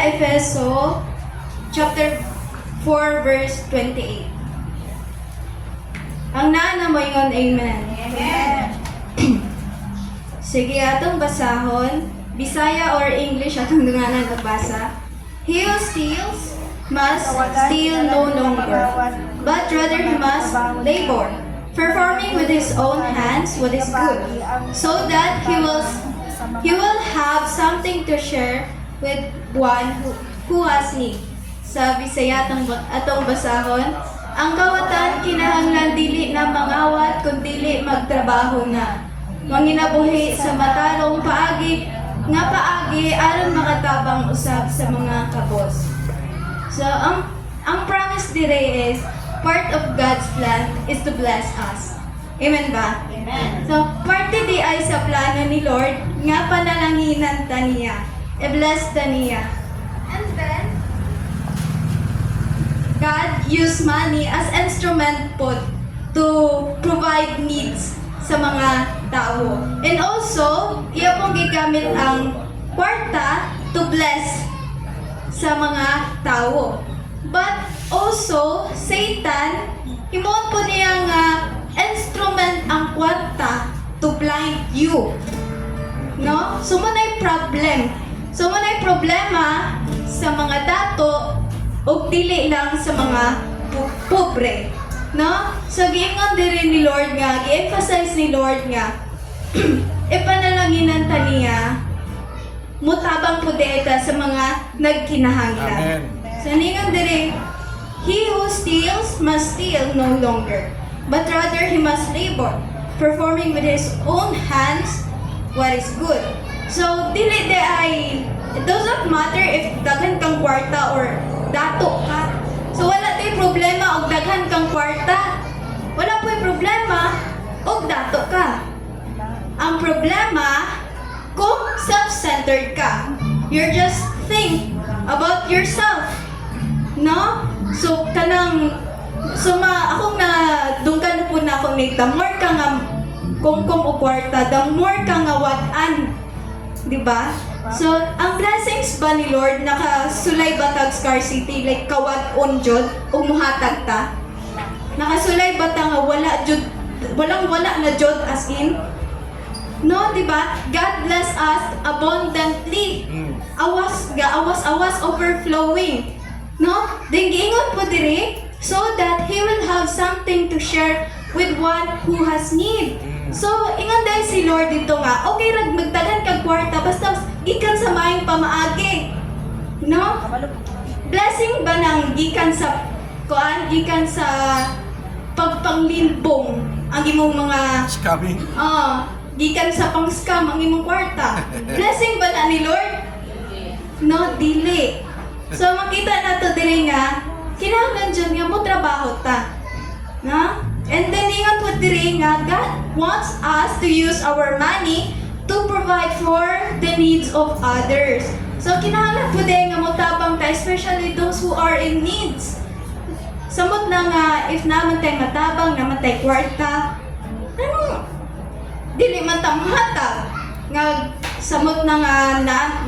Efeso chapter 4 verse 28. Ang nana mo yun, amen. Amen. Sige, atong basahon. Bisaya or English atong dunganan magbasa. He who steals must steal no longer, but rather he must labor, performing with his own hands what is good, so that he will have something to share with one who has need. Sa Bisaya atong basahon, ang kawatan kinahanglan dili na mangawat kun dili magtrabaho na. Manginabuhi sa matarong paagi nga paagi aron makatabang usab sa mga kabos. So ang promise dire is part of God's plan is to bless us. Amen ba? Amen. So parte di ay sa plano ni Lord nga panalanginan ta niya. I-bless ta niya. And then God used money as instrument po to provide needs sa mga tao. And also, iya pong gigamit ang kwarta to bless sa mga tao. But also, Satan, himon po niya nga instrument ang kwarta to blind you. No? So, muna'y problem. So, muna'y problema sa mga dato o dili lang sa mga pobre. No? So, giingon din ni Lord nga, gi-emphasize ni Lord nga, ipanalanginan ta niya, mutabang po deta sa mga nagkinahanglan. Amen. So, ningon din, he who steals must steal no longer, but rather he must labor, performing with his own hands what is good. So, dili de ay, it doesn't matter if daghan kang kwarta or dato ka. So, wala tayo problema og daghan kang kwarta. Wala po'y problema og dato ka. Ang problema kung self-centered ka. You're just think about yourself. No? So, akong na dungkan po na ako ni, the more ka nga kung o kwarta, the more ka nga watan. Diba? So, ang blessings ba ni Lord nakasulay batag scarcity, like kawat-on jud o muhatag ta? Nakasulay ba ta nga walang-wala na jud as in? No, diba? God bless us abundantly. Awas overflowing. No? Then giingon po diri so that he will have something to share with one who has need. So, ingon dahil si Lord dito nga, okay rag magtagan kag kwarta basta gikan sa maayong pamaagi. No? Blessing ba nang gikan sa gikan sa pagpanglimbong ang imong mga Scamming. gikan sa pang-scam ang imong kwarta. Blessing ba na ni Lord? No, dili. So, makita nato diri nga kinahanglan jud nga mo trabaho ta. No? And then, ingat po diri nga, God wants us to use our money to provide for the needs of others. So, kinahanglan po diri nga motabang ta, especially those who are in needs. Samot na nga, if naman tayo matabang, naman tayo kwarta, dili man ta mahatag. Nga, samot na nga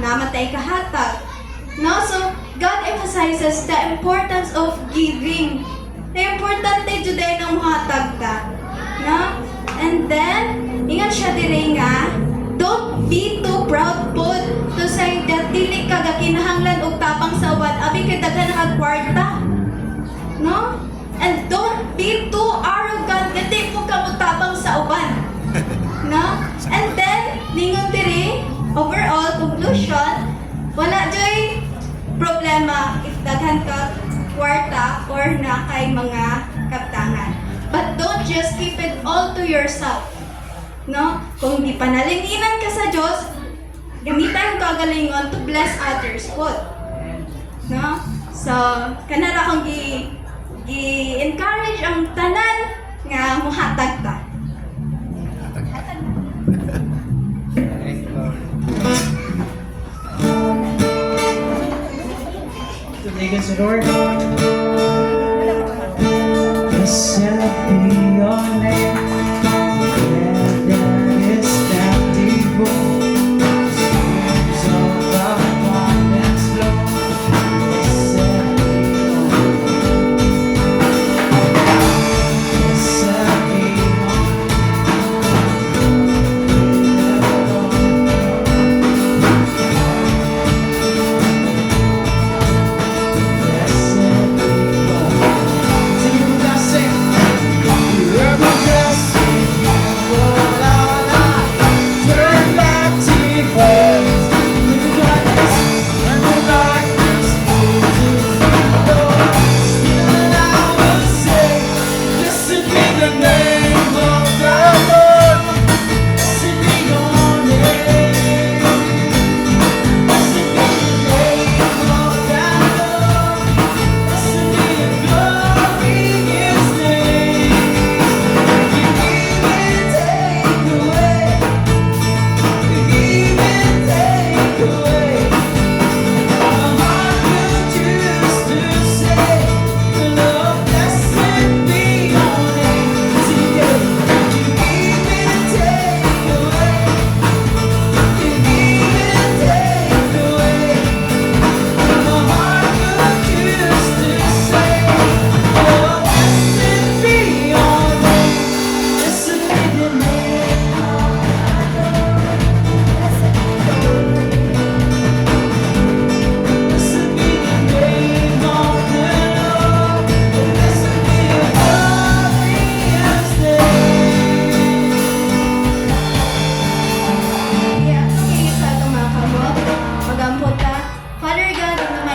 naman tayo kahatag. No? So, God emphasizes the importance of giving. Importante jud ay nang muhatag ta. No? And then, ingat siya diri nga, don't be too proud po to say that dili ka gakinahanglan og tapang sa uban abi kay daghan na kwarta. No? And don't be too arrogant nga di po ka mutabang sa uban. No? And then, ningon diri, overall conclusion, wala joy problema if daghan ka kwarta or na kay mga kaptangan. But don't just keep it all to yourself. No? Kung di panalinginan ka sa Diyos, gamitan ka galingon to bless others po. No? So, kanara kong gi-encourage ang tanan nga muhatag ta. Thank you, Lord. Blessed be your name. That is that deep. Streams of abundance flow.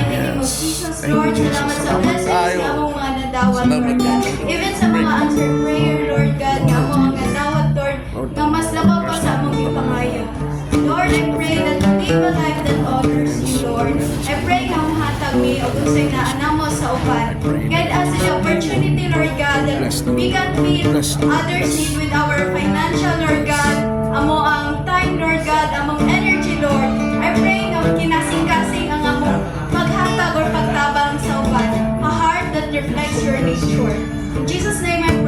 mighty name of Jesus, Lord. Salamat sa blessings na among mga nadawat, Lord God. Even sa mga answered prayer, Lord God, nga among mga nadawat, Lord, nga mas labaw pa sa among ipangaya. Lord, I pray that you live a life that honors you, Lord. I pray nga mahatag mi o unsay na anamo sa upan. Guide us in the opportunity, Lord God, that we can meet others need with our financial, Lord God, amo ang time, Lord God, among energy, Lord. I pray nga kinasing-kasing ang among paghatag or pagtabang sa upan. A heart that reflects your nature. In Jesus' name I